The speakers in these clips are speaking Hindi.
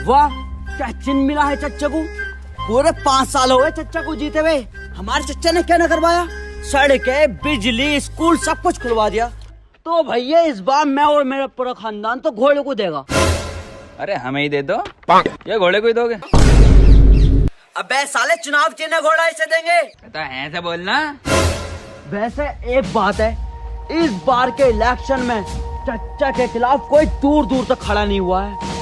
वाह, क्या चिन्ह मिला है चच्चा को। पूरे 5 साल हो गए चच्चा को जीते हुए। हमारे चच्चा ने क्या न करवाया, सड़कें, बिजली, स्कूल सब कुछ खुलवा दिया। तो भैया इस बार मैं और मेरा पूरा खानदान तो घोड़े को देगा। अरे हमें ही दे दो या घोड़े को ही दोगे? अबे साले, चुनाव चिन्ह घोड़ा इसे देंगे। तो ऐसे बोलना। वैसे एक बात है, इस बार के इलेक्शन में चच्चा के खिलाफ कोई दूर दूर तक खड़ा नहीं हुआ है।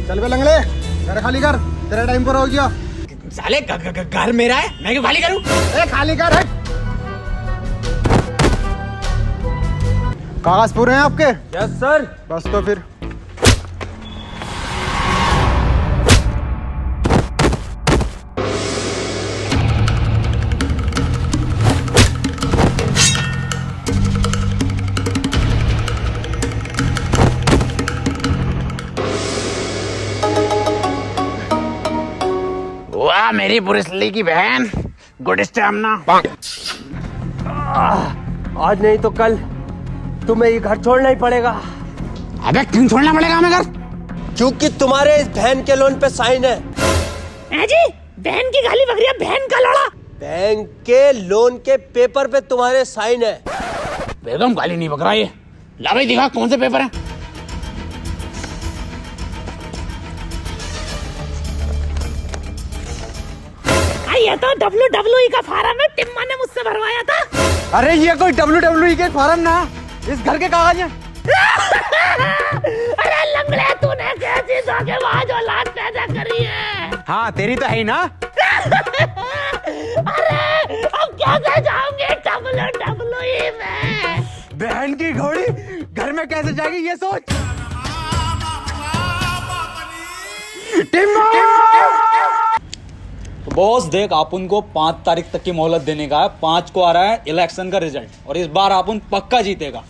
चल बे लंगड़े, घर खाली कर, तेरा टाइम पर हो गया। साले घर मेरा है, मैं क्यों खाली करूं? खाली कर। कागज पूरे हैं आपके? Yes sir. बस तो फिर वाह मेरी पुलिसली की बहन, गुड स्टैमिना। आज नहीं तो कल तुम्हें ये घर छोड़ना ही पड़ेगा। अबे क्यों छोड़ना पड़ेगा हमें घर? क्योंकि तुम्हारे इस बहन के लोन पे साइन है। जी बहन की गाली बकरिया, बहन का लड़ा। बैंक के लोन के पेपर पे तुम्हारे साइन है। बेगम गाली नहीं बकरा ये। ला भाई दिखा कौन से पेपर हैं। ये तो WWE का फार्म है, टिम्मा ने मुझसे भरवाया था। अरे ये कोई WWE के फॉर्म ना, इस घर के कागज हैं। अरे लंगड़े, तूने कैसी धोखेबाज औलाद पैदा करी है। हाँ तेरी तो है ही ना। अरे अब कैसे जाऊंगे WWE में? बहन की घोड़ी घर में कैसे जाएगी ये सोच। बॉस देख, आप उनको 5 तारीख तक की मोहलत देने का है। 5 को आ रहा है इलेक्शन का रिजल्ट और इस बार आप उन पक्का जीतेगा।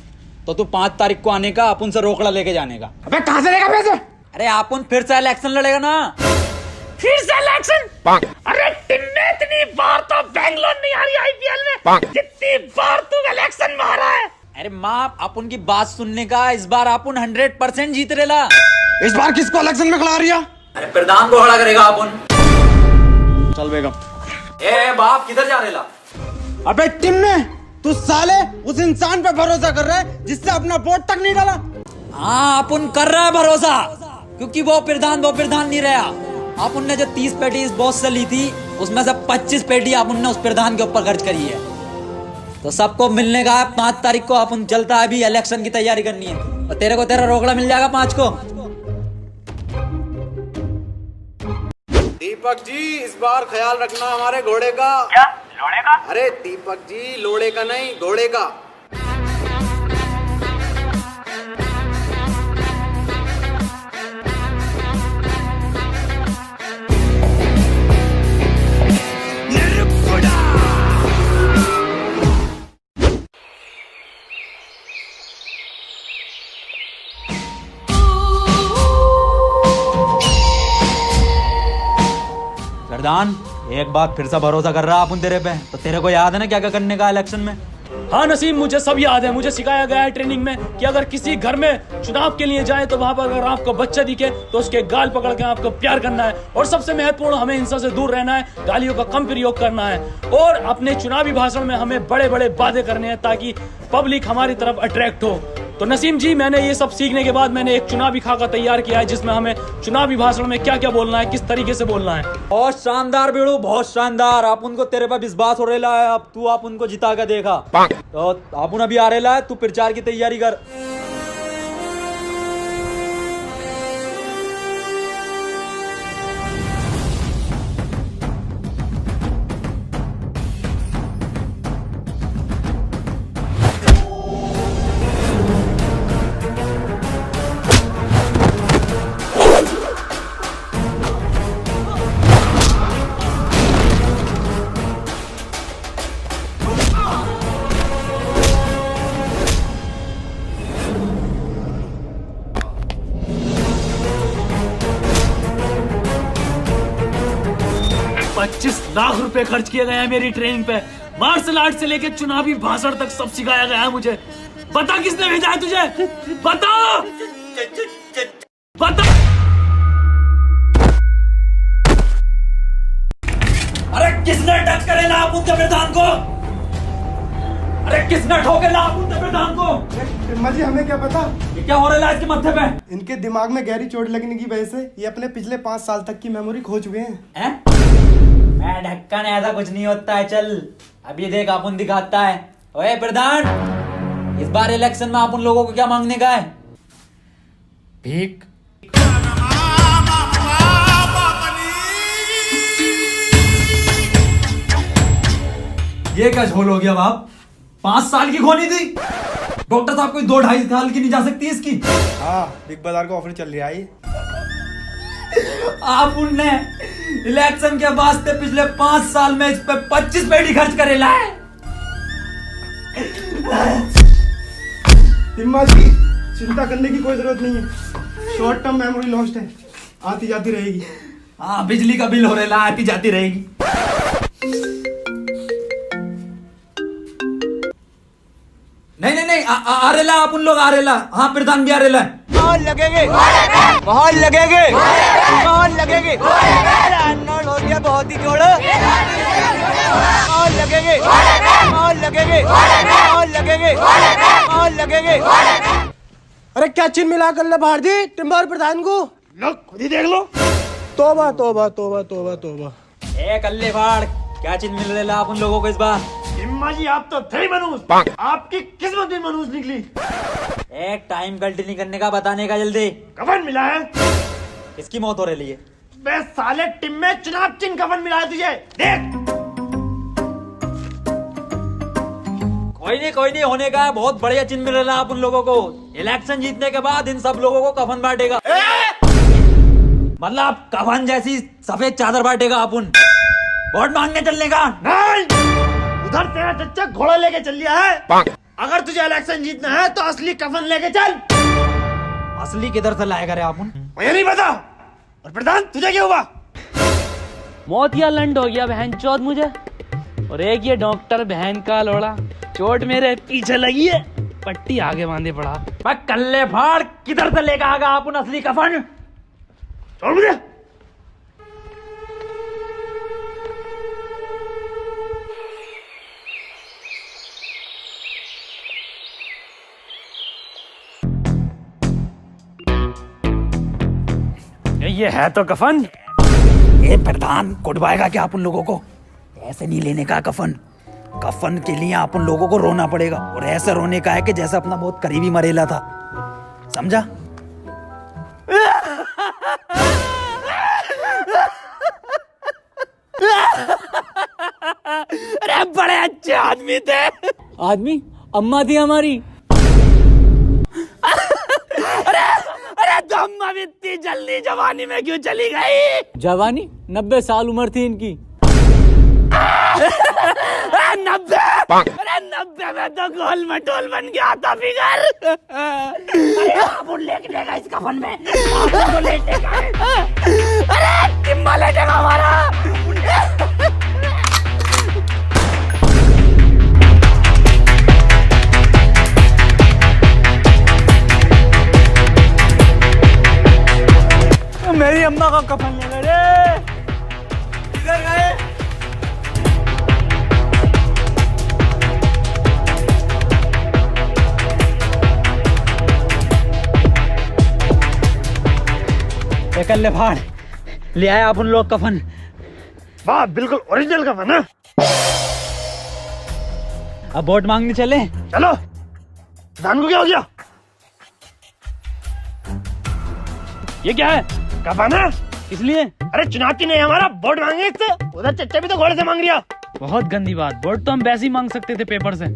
तो तू 5 तारीख को आने का, आप उनसे रोकड़ा लेके जाने का। अबे कहां से लेगा पैसे? अरे आप उन फिर से इलेक्शन लड़ेगा ना। फिर से इलेक्शन? अरे टिन्ने, इतनी बार तो बैंगलोर नहीं आ रही IPL में, जितनी बार तू इलेक्शन में आ रहा है। अरे माँ, आप उनकी बात सुनने का, इस बार आप उन 100% जीत रेला। इस बार किसको इलेक्शन में खड़ा रही है? अरे प्रधान को खड़ा करेगा आप उन। चल बेगम। ए बाप, किधर जा रेला? अबे टिम्मे, तू साले उस इंसान पे भरोसा कर रहा है जिससे अपना वोट तक नहीं डाला। हाँ, आप उन कर रहा है भरोसा, क्योंकि वो प्रधान नहीं रहा। आप उनने जो 30 पेटी इस बॉस से ली थी, उसमें से 25 पेटी आप उनने उस प्रधान के ऊपर खर्च करी है। तो सबको मिलने का 5 तारीख को आप उन चलता है, अभी इलेक्शन की तैयारी करनी है। और तेरे को तेरा रोकड़ा मिल जाएगा 5 को। दीपक जी, इस बार ख्याल रखना हमारे घोड़े का। क्या लोड़े का? अरे दीपक जी, लोड़े का नहीं, घोड़े का। प्रधान, एक बार फिर से भरोसा कर रहा अपन तेरे पे। तो तेरे को याद है ना क्या क्या करने का इलेक्शन में? हाँ नसीम, मुझे सब याद है। मुझे सिखाया गया है ट्रेनिंग में कि अगर किसी घर में चुनाव के लिए जाए तो वहां पर अगर आपको बच्चा दिखे तो उसके गाल पकड़ के आपको प्यार करना है। और सबसे महत्वपूर्ण, हमें हिंसा से दूर रहना है, गालियों का कम प्रयोग करना है। और अपने चुनावी भाषण में हमें बड़े बड़े वादे करने हैं ताकि पब्लिक हमारी तरफ अट्रैक्ट हो। तो नसीम जी, मैंने ये सब सीखने के बाद मैंने एक चुनावी खाका तैयार किया है, जिसमें हमें चुनावी भाषण में क्या क्या बोलना है, किस तरीके से बोलना है। बहुत शानदार बेड़ू, बहुत शानदार। आप उनको तेरे पे विश्वास हो रहा है। अब तू आप उनको जिता के देखा। तो आप अभी आ रहा है, तू प्रचार की तैयारी कर। लाख रुपए खर्च किए गए हैं मेरी ट्रेनिंग पे। मार्शल आर्ट से लेके चुनावी भाषण तक सब सिखाया गया है मुझे। बता किसने भेजा है तुझे? बता बता। अरे किसने टक्कर लाभ उनके प्रधान को? अरे किसने ठोके लाभ उनके प्रधान को? टिम्मा जी हमें क्या पता, ये क्या हो रहा है इसके माथे पे? इनके दिमाग में गहरी चोट लगने की वजह से ये अपने पिछले 5 साल तक की मेमोरी खो चुके हैं। मैं ढक्कन, ऐसा कुछ नहीं होता है। चल अभी देख अपन दिखाता है। ओए प्रधान, इस बार इलेक्शन में आप उन लोगों को क्या मांगने का है? भीख। ये क्या झोल हो गया बाप? 5 साल की खोनी थी। डॉक्टर साहब कोई 2-2.5 साल की नहीं जा सकती इसकी। हाँ, बिग बाजार का ऑफर चल रहा है। आप उनने इलेक्शन के वास्ते पिछले 5 साल में इस पे 25 पेटी खर्च करे लाए। टिम्मा जी चिंता करने की कोई जरूरत नहीं है, शॉर्ट टर्म मेमोरी लॉस्ट है, आती जाती रहेगी। हाँ, बिजली का बिल हो रहा है, आती जाती रहेगी। नहीं आरेला, आप उन लोग आरेला। हाँ, प्रधान भी आरेला है। बहुत लगेंगे, बहुत लगेंगे, बहुत लगेंगे। अनोल हो गया बहुत ही जोड़। बहुत लगेंगे, बहुत लगेंगे, बहुत लगेंगे, बहुत लगेंगे। अरे क्या चिन्ह मिला कर ले बाहर दी टिम्मा और प्रधान को? लो खुद ही देख लो। तोबा तोबा तोबा तोबा तोबा। ए कल्ले फाड़, क्या चीज मिल रहा है आप उन लोगों को इस बार? टिम्मा जी आप तो थे ही मनूस, आपकी किस्मत भी मनूस निकली। एक टाइम गलती नहीं करने का, बताने का जल्दी। कफन मिला है। किसकी मौत हो रही है? बे साले टिम में चुनाव चिन्ह कफन मिला है तुझे, देख। कोई नहीं होने का है। बहुत बढ़िया चिन्ह मिल रहा है आप उन लोगों को। इलेक्शन जीतने के बाद इन सब लोगों को कफन बांटेगा। मतलब कफन जैसी सफेद चादर बांटेगा अपन। वोट मांगने चलने का नहीं, उधर तेरा चच्चा घोड़ा लेके चल लिया है। अगर तुझे इलेक्शन जीतना है तो असली कफन लेके चल। असली किधर से लाएगा रे अपन? मुझे नहीं पता। और प्रधान तुझे क्या हुआ? मौत या लंड हो गया बहन चौथ मुझे। और एक ये डॉक्टर बहन का लोड़ा, चोट मेरे पीछे लगी है, पट्टी आगे बांधे पड़ा। मैं कल्ले फाड़, किधर से लेकर आगा अपन असली कफन? छोड़ मुझे। ये है तो कफन। ये प्रधान कुटवाएगा क्या आप उन लोगों को? ऐसे नहीं लेने का कफन। कफन के लिए आप उन लोगों को रोना पड़ेगा, और ऐसा रोने का है कि जैसा अपना बहुत करीबी मरेला था। समझा? अरे बड़े अच्छे आदमी थे। आदमी? अम्मा थी हमारी। अरे तो अम्मा भी इतनी जल्दी जवानी में क्यों चली गई? जवानी 90 साल उम्र थी इनकी। 90? अरे 90 में तो गोल मटोल बन गया था फिगर। अरे आप लेटेगा इस कफन में, तो लेटेगा। अरे टिम्मा लेटेगा हमारा। मेरी अम्मा का कफन ले गए। किधर गए? कल्ले फाड़, ले आए आप उन लोग कफन। वाह, बिल्कुल ओरिजिनल कफन है। अब वोट मांगने चले। चलो। प्रधान को क्या हो गया? ये क्या है? कफन है। इसलिए? अरे चुनाव की नहीं, हमारा वोट मांगे इससे। उधर चच्चा भी तो घोड़े से मांग लिया। बहुत गंदी बात। वोट तो हम वैसे ही मांग सकते थे पेपर से।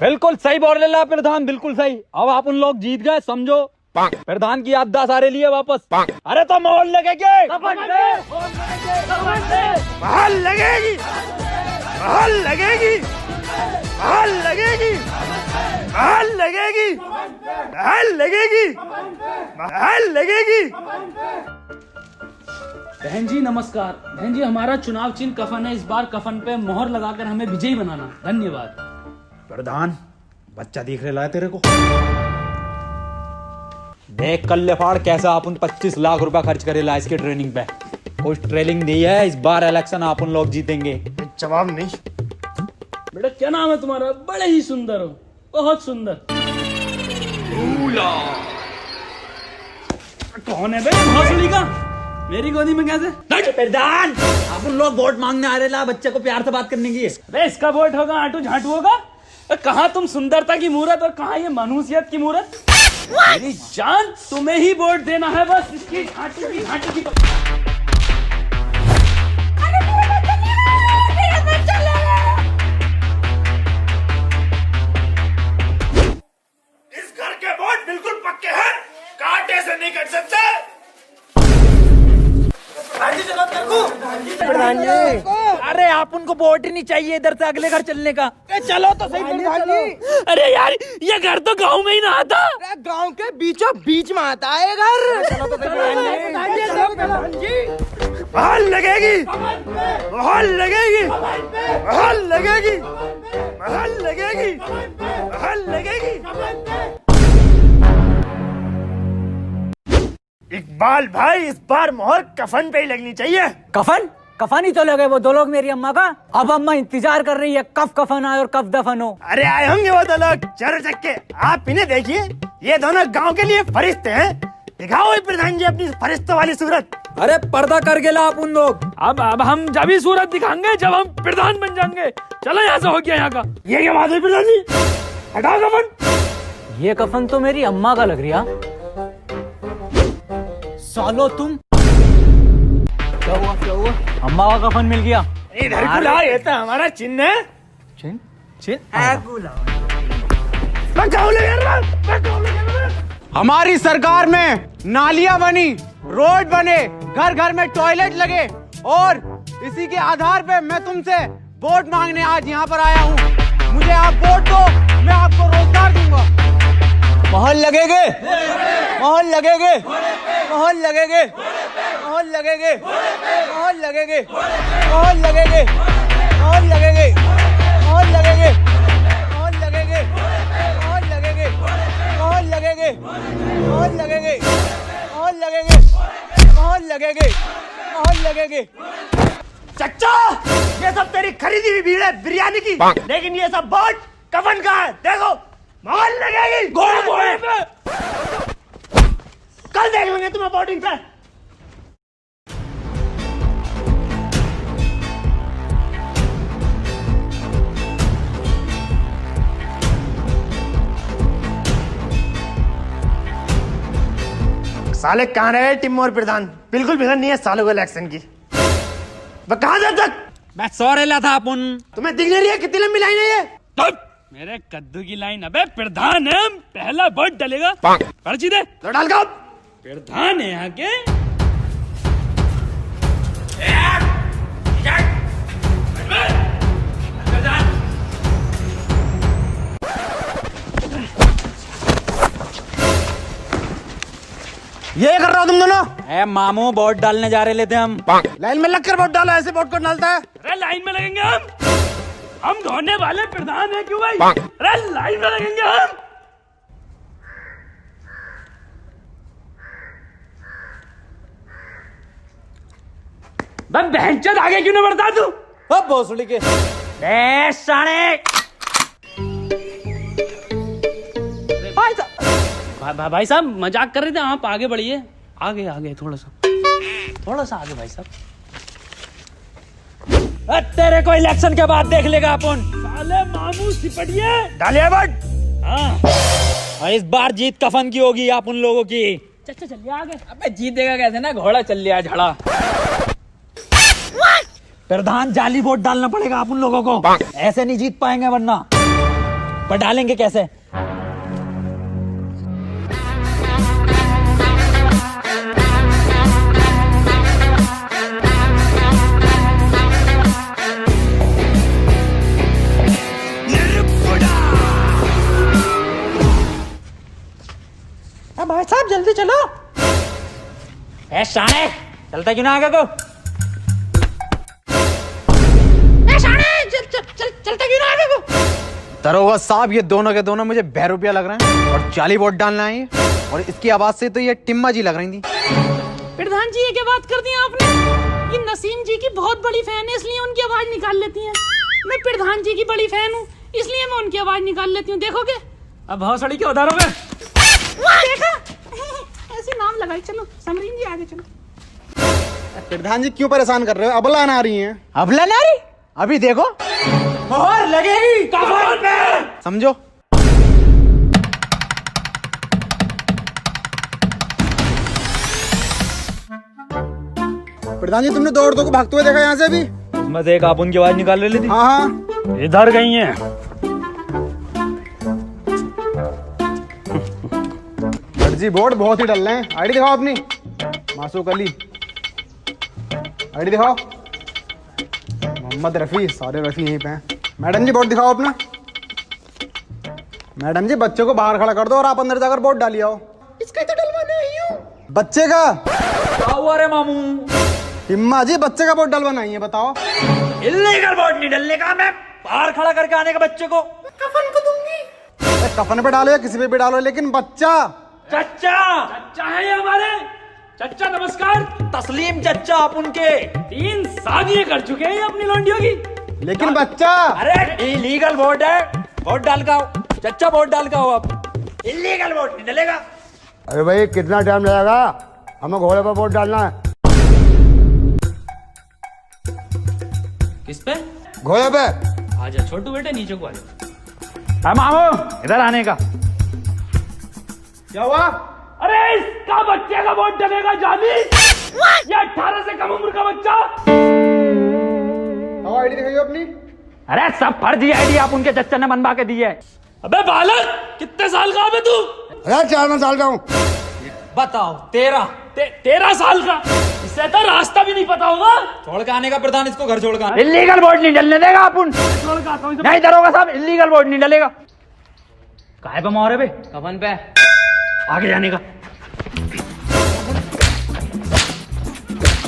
बिल्कुल सही बोल रहे प्रधान, बिल्कुल सही। अब आप उन लोग जीत गए, समझो। प्रधान की याददाश्त सारे लिए वापस। अरे तो मोहर लगेगी, महल लगेगी, महल लगेगी, महल लगेगी, महल लगेगी, महल लगेगी, महल लगेगी। बहन जी नमस्कार। बहन जी हमारा चुनाव चिन्ह कफन है, इस बार कफन पे मोहर लगाकर हमें विजयी बनाना। धन्यवाद। प्रधान बच्चा दिख रहा है तेरे को? देख कल फाड़ कैसा अपन 25 लाख रुपया खर्च करेला इसके ट्रेनिंग पे। कुछ ट्रेनिंग दी है, इस बार इलेक्शन अपन लोग जीतेंगे। जवाब नहीं। बेटा क्या नाम है तुम्हारा? बड़े ही सुंदर हो, बहुत सुंदर। कौन है बे भोसड़ी का? मेरी गोदी में कैसे? प्रधान अपन लोग वोट मांगने आ रहे ला, बच्चे को प्यार से बात करने की। अबे इसका वोट होगा आटू झाटू होगा? कहाँ तुम सुंदरता की मूरत और कहाँ ये मनुष्यत की मूरत? मेरी जान तुम्हें ही वोट देना है, बस इसकी झाटू की झाटू की। इस घर के वोट बिल्कुल पक्के हैं, कांटे से नहीं कट सकते। प्रधान जी अरे आप उनको वोट ही नहीं चाहिए इधर से अगले घर चलने का। चलो तो सही प्रधान जी। अरे यार ये घर तो गांव में ही ना आता। गांव के बीचों बीच में आता है घर। चलो तो सही प्रधान जी। बहाल लगेगी, बहाल लगेगी, बहाल लगेगी, बहाल लगेगी, बहाल लगेगी। इकबाल भाई इस बार मोहर कफन पे ही लगनी चाहिए। कफन कफन ही तो लगे वो दो लोग मेरी अम्मा का। अब अम्मा इंतजार कर रही है कब कफन आए और कब दफन हो। अरे आए होंगे वो दो लोग चर चक्के। आप इन्हें देखिए, ये दोनों गांव के लिए फरिश्ते हैं। दिखाओ प्रधान जी अपनी फरिश्तों वाली सूरत। अरे पर्दा कर गेला आप उन लोग। अब हम जब ही सूरत दिखाएंगे जब हम प्रधान बन जाएंगे। चलो यहाँ से हो गया यहाँ का। ये क्या बात है प्रधान जी? हटाओ कफन। ये कफन तो मेरी अम्मा का लग रहा। सालो तुम क्या हुआ क्या हुआ? अम्मा का कफन मिल गया। इधर को लाओ, ये तो हमारा चिन्ह है। चिन चिन हमारी सरकार में नालियां बनी, रोड बने, घर घर में टॉयलेट लगे और इसी के आधार पे मैं तुमसे वोट मांगने आज यहाँ पर आया हूँ। मुझे आप वोट दो, मैं आपको रोजगार दूंगा। मोहर लगेगे, मोहर लगेगे, मोहर लगेगे, मोहर लगेगे, मोहर लगेगे, मोहर लगेगे, मोहर लगेगे, मोहर लगेगे, मोहर लगेगे, मोहर लगेगे, मोहर लगेगे, मोहर लगेगे, मोहर लगेगे, मोहर लगेगे, मोहर लगेगे। चच्चा ये सब तेरी खरीदी हुई भीड़ है बिरयानी की, लेकिन ये सब वोट कफन का है। देखो मोहर लगेगी। कल देख लेंगे तुम्हें वोटिंग पे। साले कहाँ रहे टिम्मो और प्रधान? बिल्कुल फिक्र नहीं है सालों को इलेक्शन की। वह कहाँ जब तक? मैं सो रेला था अपन। तुम्हें दिख नहीं रही है कितनी लंबी लाइन है ये? मेरे कद्दू की लाइन। अबे प्रधान है, पहला वोट डलेगा। पर्ची दे तो डाल का प्रधान है यहाँ के। ये कर रहा हो तुम दोनों? ए मामू वोट डालने जा रहे लेते हम। लाइन में लगकर वोट डालो, ऐसे वोट कौन डालता है? अरे लाइन में लगेंगे हम धोने वाले प्रधान है क्यों भाई? अरे लाइन में लगेंगे हम। बहनचोद आगे क्यों नहीं बढ़ता तू? अब भोसड़ी के साले भाई साहब मजाक कर रहे थे, आप आगे बढ़िए। आगे आगे थोड़ा सा आगे भाई साहब। तेरे को इलेक्शन के बाद देख लेगा अपन। साले मामू सिपटिए। डालिए वोट। हाँ और इस बार जीत कफन की होगी आप उन लोगों की। चल चलिए आगे। अबे जीतेगा कैसे ना, घोड़ा चल लिया झड़ा। प्रधान जाली वोट डालना पड़ेगा आप उन लोगों को, ऐसे नहीं जीत पाएंगे वरना। पर डालेंगे कैसे? भाई साहब जल्दी चलो। ए साले चलता क्यों ना आगे को? चलता क्यों ना आगे को? दरोगा साहब, ये दोनों के दोनों मुझे बहरूपिया लग रहे हैं और जाली वोट डालना है ये। और इसकी आवाज से तो ये टिम्मा जी लग रही थी। प्रधान जी, ये क्या बात कर दी आपने? ये नसीम जी की बहुत बड़ी फैन है, इसलिए उनकी आवाज निकाल लेती हैं। मैं प्रधान जी की बड़ी फैन हूँ, इसलिए मैं उनकी आवाज निकाल लेती हूँ। देखोगे? अब भौसड़ी के उधारों में देखा? ऐसे नाम लगाई। चलो समरीन जी, आगे चलो। प्रधान जी क्यों परेशान कर रहे हो? अबला ना रही है। अबला ना रही? अभी देखो, मोहर लगेगी कफन पे। समझो। प्रधान जी, तुमने दौड़ दो को भागते हुए देखा यहाँ से अभी? उसमें से एक आप उनकी आवाज निकाल रही थी। हाँ हाँ, इधर गई है। जी वोट बहुत ही डल रहे हैं। आईडी दिखाओ अपनी। मासूक अली, आईडी दिखाओ। मोहम्मद रफी, सारे रफी यहीं पे हैं। मैडम जी वोट दिखाओ अपना। मैडम जी, बच्चे को बाहर खड़ा कर दो और आप अंदर जाकर वोट डालिए आओ। इसका तो डलवाना ही हूँ। बच्चे का? क्या हुआ रे मामू? हिम्मा जी, बच्चे का वोट डलवाना ही है, बताओ। इल्लीगल वोट नहीं डलने का, मैं बाहर खड़ा करके आने का बच्चे को। कफन को दूंगी। कफन पे डालो या किसी पे भी डालो, लेकिन बच्चा। चच्चा, चच्चा है ये हमारे। चच्चा नमस्कार। तस्लीम चच्चा, आप उनके 3 शादियां कर चुके हैं ये अपनी लौंडियों की। लेकिन बच्चा। अरे इलीगल वोट है, वोट डाल का आओ। चच्चा वोट डाल का आओ आप। इलीगल वोट नहीं डलेगा। अरे भाई, कितना टाइम लगेगा? हमें घोड़े पर वोट डालना है। किस पे? घोड़े पे। आजा छोटू बेटे, नीचे को आजा। मामू, इधर आने का। क्या हुआ? अरे इसका बच्चे का वोट डलेगा जानी। ये 18 से कम उम्र का बच्चा। आईडी दिखाइए अपनी। अरे सब फर्जी आईडी आप उनके चच्चा ने बनवा के दी है। अबे बालक, कितने साल का है तू? अरे 4 साल का हूँ। बताओ 13। 13 साल का? इससे तो रास्ता भी नहीं पता होगा। छोड़ के आने का प्रधान, इसको घर छोड़ के। इलीगल वोट नहीं डलने देगा अपन। नहीं दरोगा साहब, इलीगल वोट नहीं डलेगा। काहे पे मोहरे पे? कफन पे आगे जाने का।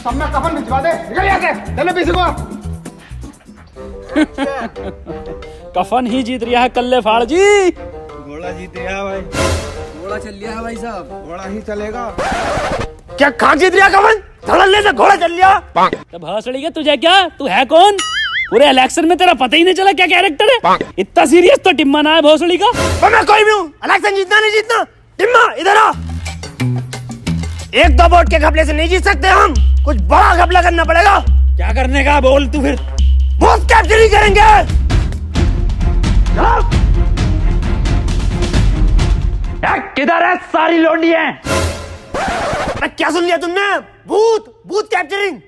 सबने कफन भिजवा दे। निकल यहाँ से, चलो पीछे को। कफन ही जीत रहा है कल्ले फाड़ जी। घोड़ा जीत रहा भाई। घोड़ा चल रहा है भाई साहब, घोड़ा ही चलेगा। क्या खा जीत रहा कफन? धड़ल्ले से घोड़ा चल लिया। तो भौसड़ी के तुझे क्या? तू है कौन? पूरे इलेक्शन में तेरा पता ही नहीं चला क्या कैरेक्टर है? इतना सीरियस तो टिम्मा ना है भौसड़ी का। मैं कोई भी हूँ, इलेक्शन जीतना नहीं जीतना। टिम्मा इधर आ। 1-2 वोट के घपले से नहीं जीत सकते हम, कुछ बड़ा घपला करना पड़ेगा। क्या करने का बोल तू फिर? बूथ कैप्चरिंग करेंगे। किधर है सारी लौंडियां? क्या सुन लिया तुमने? Booth capturing.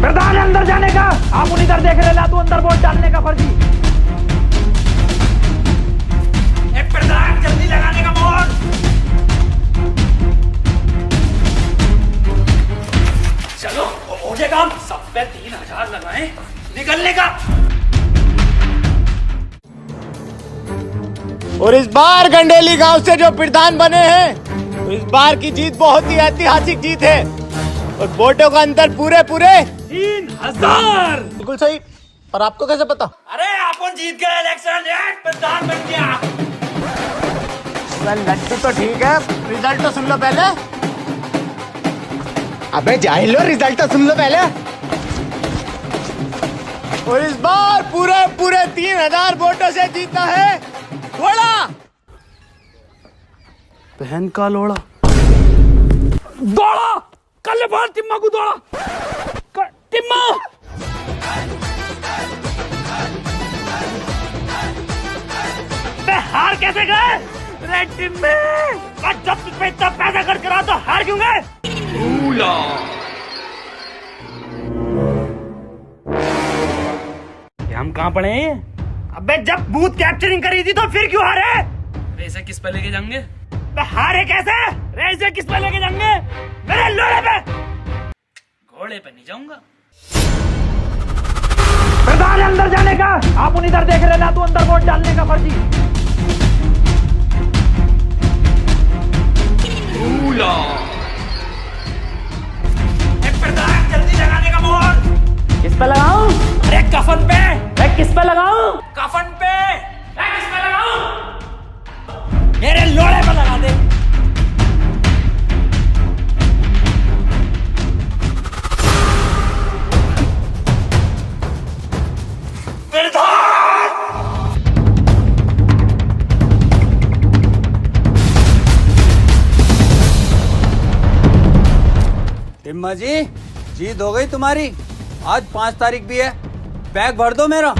प्रधान अंदर जाने का, आप उन इधर देख रहे ला, तू अंदर वोट डालने का फर्जी। प्रधान जल्दी लगाने का वोट। चलो हो गया काम। सब पे 3000 लगाए, निकलने का। और इस बार गंडेली गांव से जो प्रधान बने हैं, तो इस बार की जीत बहुत ही ऐतिहासिक जीत है। और वोटों का अंतर पूरे 3000। बिल्कुल सही। पर आपको कैसे पता? अरे अपन जीत गए इलेक्शन, प्रधान बन गया। लड्डू तो ठीक है, रिजल्ट तो सुन लो पहले। अबे जाहिलो, रिजल्ट तो सुन लो पहले। और इस बार पूरे 3000 वोटों से जीता है घोड़ा। बहन का लोड़ा। दौड़ा कल बार टिम्मा को दौड़ा। टिम्मा हार कैसे गए? रे टिम्मे, जब तुझ पे इतना पैसा खर्च करा तो हार क्यों गए? हम कहाँ पड़े हैं ये? अबे जब बूथ कैप्चरिंग करी थी तो फिर क्यों हारे? ऐसे किस पे लेके जाएंगे? हारे कैसे? ऐसे किस पे लेके जाएंगे? मेरे लोड़े पे। घोड़े पे नहीं जाऊंगा। प्रधान अंदर जाने का, आप उन इधर देख रहे ना, तू अंदर वोट डालने का फर्जी। फूला। प्रधान जल्दी लगाने का मोहर। किस पे लगाऊं? अरे कफन पे। किस पे लगाऊं? कफन पे। किस पे लगाऊं? मेरे लोड़े पे लगा दे। टिम्मा जी, जीत हो गई तुम्हारी। आज 5 तारीख भी है, बैग भर दो मेरा।